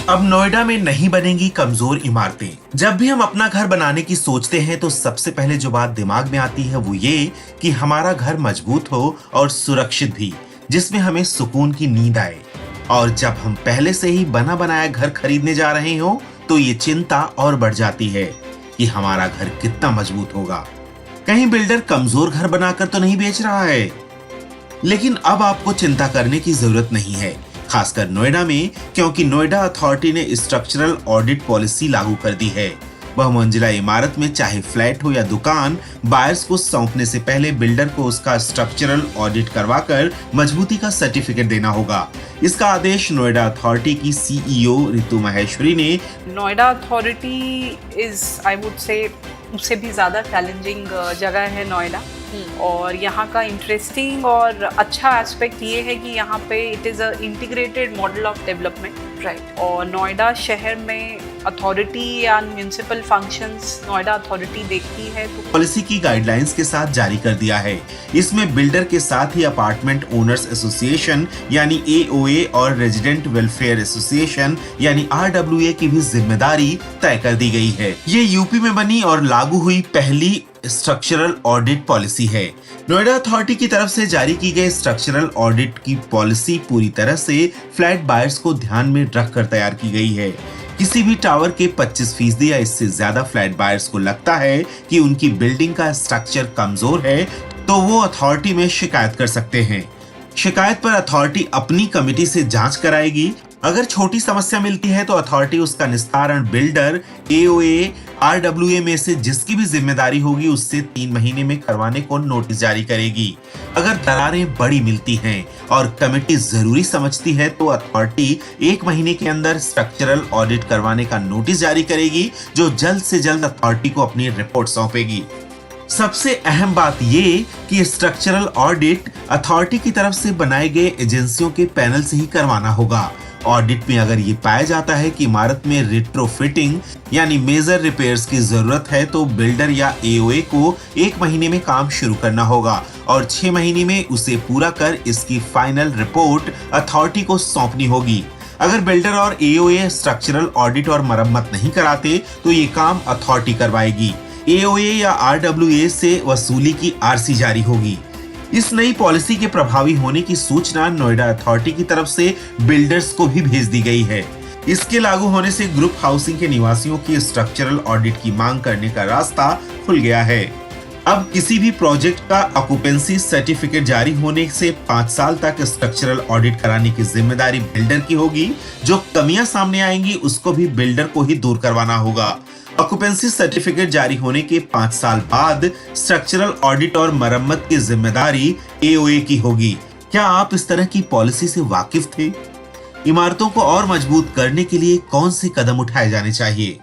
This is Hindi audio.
अब नोएडा में नहीं बनेंगी कमजोर इमारतें। जब भी हम अपना घर बनाने की सोचते हैं तो सबसे पहले जो बात दिमाग में आती है वो ये कि हमारा घर मजबूत हो और सुरक्षित भी, जिसमें हमें सुकून की नींद आए। और जब हम पहले से ही बना बनाया घर खरीदने जा रहे हो तो ये चिंता और बढ़ जाती है कि हमारा घर कितना मजबूत होगा। कहीं बिल्डर कमजोर घर बनाकर तो नहीं बेच रहा है। लेकिन अब आपको चिंता करने की जरूरत नहीं है, खासकर नोएडा में, क्योंकि नोएडा अथॉरिटी ने स्ट्रक्चरल ऑडिट पॉलिसी लागू कर दी है। बहुमंजिला इमारत में चाहे फ्लैट हो या दुकान, बायर्स को सौंपने से पहले बिल्डर को उसका स्ट्रक्चरल ऑडिट करवाकर मजबूती का सर्टिफिकेट देना होगा। इसका आदेश नोएडा अथॉरिटी की सीईओ रितु माहेश्वरी ने। Noida authority is, I would say, उससे भी ज़्यादा चैलेंजिंग जगह है नोएडा। और यहाँ का इंटरेस्टिंग और अच्छा एस्पेक्ट ये है कि यहाँ पे it is a integrated model of development, right. और नोएडा शहर में अथॉरिटी या म्यूनिसिपल फंक्शंस नोएडा अथॉरिटी देखती है तो पॉलिसी की गाइडलाइंस के साथ जारी कर दिया है। इसमें बिल्डर के साथ ही अपार्टमेंट ओनर्स एसोसिएशन यानी AOA और रेजिडेंट वेलफेयर एसोसिएशन यानी RWA की भी जिम्मेदारी तय कर दी गई है। ये यूपी में बनी और लागू हुई पहली स्ट्रक्चरल ऑडिट पॉलिसी है। नोएडा अथॉरिटी की तरफ से जारी की गई स्ट्रक्चरल ऑडिट की पॉलिसी पूरी तरह से फ्लैट बायर्स को ध्यान में रखकर तैयार की गई है। किसी भी टावर के 25% या इससे ज्यादा फ्लैट बायर्स को लगता है कि उनकी बिल्डिंग का स्ट्रक्चर कमजोर है तो वो अथॉरिटी में शिकायत कर सकते हैं। शिकायत पर अथॉरिटी अपनी कमेटी से जांच कराएगी। अगर छोटी समस्या मिलती है तो अथॉरिटी उसका निस्तारण बिल्डर, AOA, RWA में से जिसकी भी जिम्मेदारी होगी उससे 3 महीने में करवाने को नोटिस जारी करेगी। अगर दरारें बड़ी मिलती हैं और कमेटी जरूरी समझती है तो अथॉरिटी 1 महीने के अंदर स्ट्रक्चरल ऑडिट करवाने का नोटिस जारी करेगी, जो जल्द से जल्द अथॉरिटी को अपनी रिपोर्ट सौंपेगी। सबसे अहम बात ये कि स्ट्रक्चरल ऑडिट अथॉरिटी की तरफ से बनाए गए एजेंसियों के पैनल से ही करवाना होगा। ऑडिट में अगर ये पाया जाता है कि इमारत में रिट्रोफिटिंग यानी मेजर रिपेयर्स की जरूरत है तो बिल्डर या AOA को 1 महीने में काम शुरू करना होगा और 6 महीने में उसे पूरा कर इसकी फाइनल रिपोर्ट अथॉरिटी को सौंपनी होगी। अगर बिल्डर और AOA स्ट्रक्चरल ऑडिट और मरम्मत नहीं कराते तो ये काम अथॉरिटी करवाएगी। AOA या RWA से वसूली की RC जारी होगी। इस नई पॉलिसी के प्रभावी होने की सूचना नोएडा अथॉरिटी की तरफ से बिल्डर्स को भी भेज दी गई है। इसके लागू होने से ग्रुप हाउसिंग के निवासियों की स्ट्रक्चरल ऑडिट की मांग करने का रास्ता खुल गया है। अब किसी भी प्रोजेक्ट का ऑक्यूपेंसी सर्टिफिकेट जारी होने से 5 साल तक स्ट्रक्चरल ऑडिट कराने की जिम्मेदारी बिल्डर की होगी। जो कमियां सामने आएंगी उसको भी बिल्डर को ही दूर करवाना होगा। ऑक्यूपेंसी सर्टिफिकेट जारी होने के 5 साल बाद स्ट्रक्चरल ऑडिट और मरम्मत की जिम्मेदारी AOA की होगी। क्या आप इस तरह की पॉलिसी से वाकिफ थे? इमारतों को और मजबूत करने के लिए कौन से कदम उठाए जाने चाहिए?